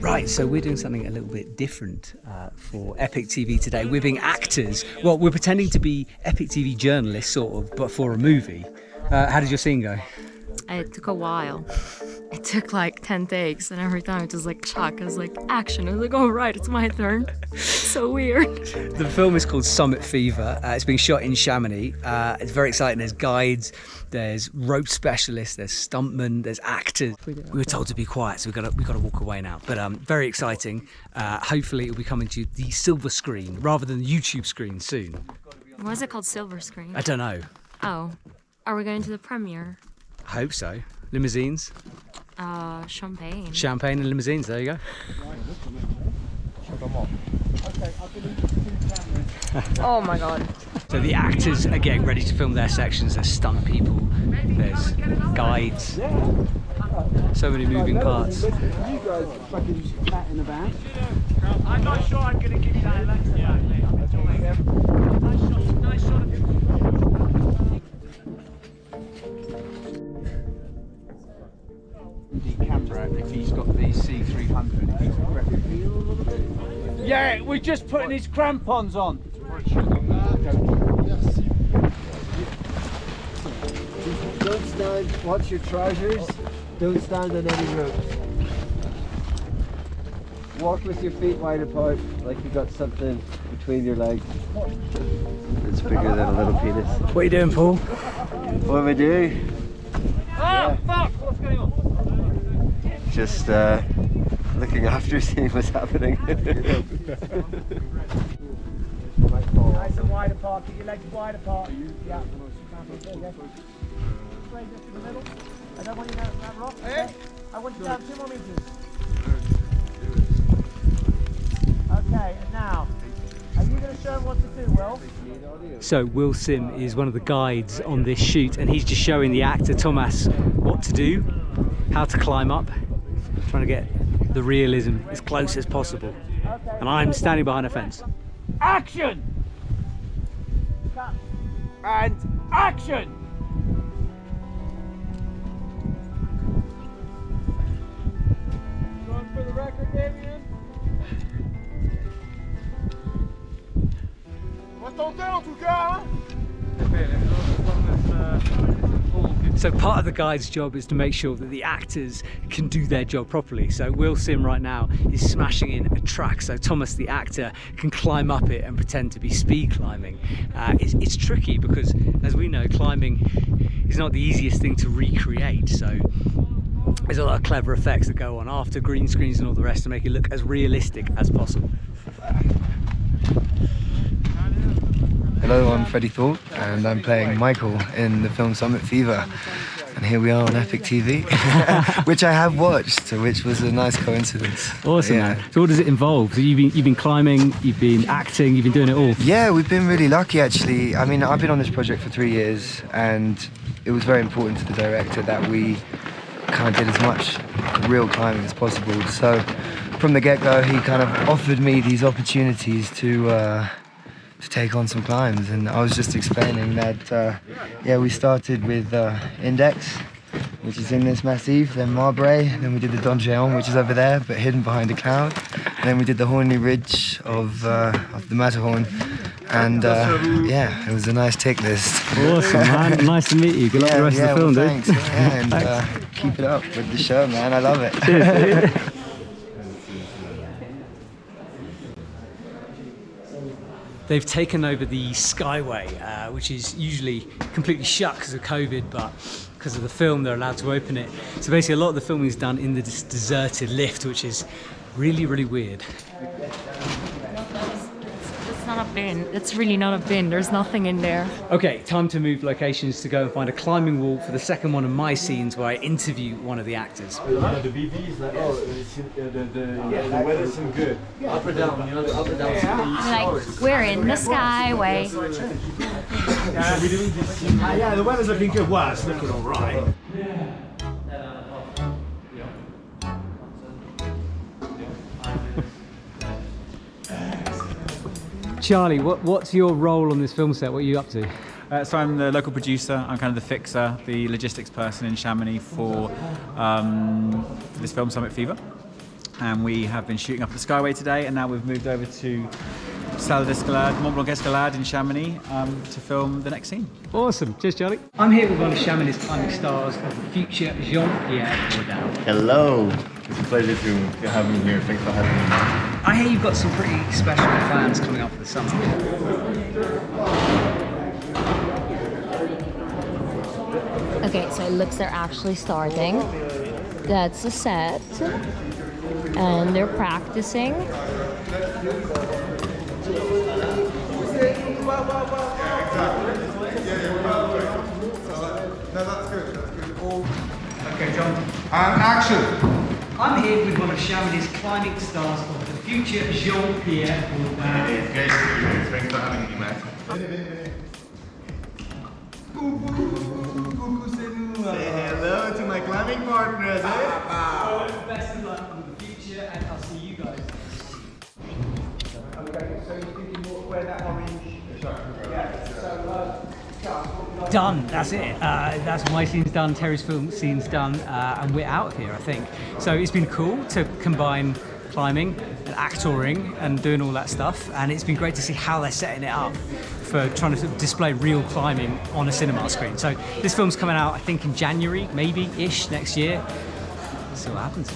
Right, so we're doing something a little bit different for Epic TV today. We're being actors. Well, we're pretending to be Epic TV journalists, sort of, but for a movie. How did your scene go? It took a while. It took like 10 takes, and every time it was like shock. I was like, action. I was like, oh right, it's my turn. So weird. The film is called Summit Fever. It's being shot in Chamonix. It's very exciting. There's guides, there's rope specialists, there's stuntmen, there's actors. We were told to be quiet, so we've got to walk away now. But very exciting. Hopefully, it'll be coming to the silver screen rather than the YouTube screen soon. Why is it called silver screen? I don't know. Oh, are we going to the premiere? I hope so. Limousines. Champagne. Champagne and limousines. There you go. Oh my god. So the actors are getting ready to film their sections. There's stunt people, there's guides, so many moving parts. You guys fucking fat in the van. I'm not sure I'm going to give you that Alexa. Yeah, nice shot of you. The camera, if he's got the C300, he's prepping. Yeah, we're just putting his crampons on. Don't stand, watch your trousers, don't stand on any ropes. Walk with your feet wide apart, like you got something between your legs. It's bigger than a little penis. What are you doing, Paul? What am I doing? Oh, fuck! What's going on? Just looking after, seeing what's happening. Nice and wide apart, keep your legs wide apart. Yeah. Straight into the middle. I don't want you down that rock. Okay? I want you down 2 more meters. Okay, and now, are you going to show him what to do, Will? So Will Sim is one of the guides on this shoot, and he's just showing the actor Thomas what to do, how to climb up, trying to get the realism as close as possible. Okay. And I'm standing behind a fence. Action! Cut. And action! Going for the record, Damien? On va tenter en tout cas, hein? So part of the guide's job is to make sure that the actors can do their job properly. So Will Sim right now is smashing in a track so Thomas the actor can climb up it and pretend to be speed climbing. It's tricky because, as we know, climbing is not the easiest thing to recreate. So there's a lot of clever effects that go on after green screens and all the rest to make it look as realistic as possible. Hello, I'm Freddie Thorpe and I'm playing Michael in the film Summit Fever. And here we are on Epic TV, which I have watched, which was a nice coincidence. Awesome, yeah. Man. So what does it involve? So you've been climbing, you've been acting, you've been doing it all? Yeah, we've been really lucky actually. I mean, I've been on this project for 3 years and it was very important to the director that we kind of did as much real climbing as possible. So from the get-go, he kind of offered me these opportunities to take on some climbs, and I was just explaining that yeah, we started with Index, which is in this massif, then Marbre, then we did the Don Géant, which is over there but hidden behind a cloud, and then we did the Horny Ridge of the Matterhorn, and yeah, it was a nice tick list. Awesome, man. Nice to meet you. Good luck with the rest of the film, well, dude. thanks. Yeah, and keep it up with the show, man. I love it. Cheers, dude. They've taken over the Skyway, which is usually completely shut because of COVID, but because of the film, they're allowed to open it. So basically, a lot of the filming is done in this deserted lift, which is really, really weird. It's not a bin. It's really not a bin. There's nothing in there. Okay, time to move locations to go and find a climbing wall for the second one of my scenes where I interview one of the actors. The BV is like, oh, the weather's some good. Up or down, you know, the up or down. Like, we're in the Skyway. Yeah, the weather's looking good. Wow, it's looking all right. Charlie, what's your role on this film set? What are you up to? So I'm the local producer. I'm kind of the fixer, the logistics person in Chamonix for this film, Summit Fever. And we have been shooting up at the Skyway today, and now we've moved over to Salle d'Escalade, Mont Blanc Escalade in Chamonix to film the next scene. Awesome. Cheers, Charlie. I'm here with one of Chamonix climbing stars of the future, Jean-Pierre Bourdin. Hello. It's a pleasure to have me here. Thanks for having me. I hear you've got some pretty special plans coming up for the summer. Okay, so it looks they're actually starting. That's the set. And they're practicing. Okay, John. And action. I'm here with one of Chamonix climbing stars of the future, Jean-Pierre Bourdin. Thanks for having me, Matt. Say hello to my climbing partners, Best of luck with the future, and I'll see you guys. Okay, so you're thinking where that orange... Done, that's it. That's my scene's done, Terry's film scene's done, and we're out of here, I think. So it's been cool to combine climbing and actoring and doing all that stuff, and it's been great to see how they're setting it up for trying to sort of display real climbing on a cinema screen. So this film's coming out, I think, in January, maybe-ish, next year. See what happens.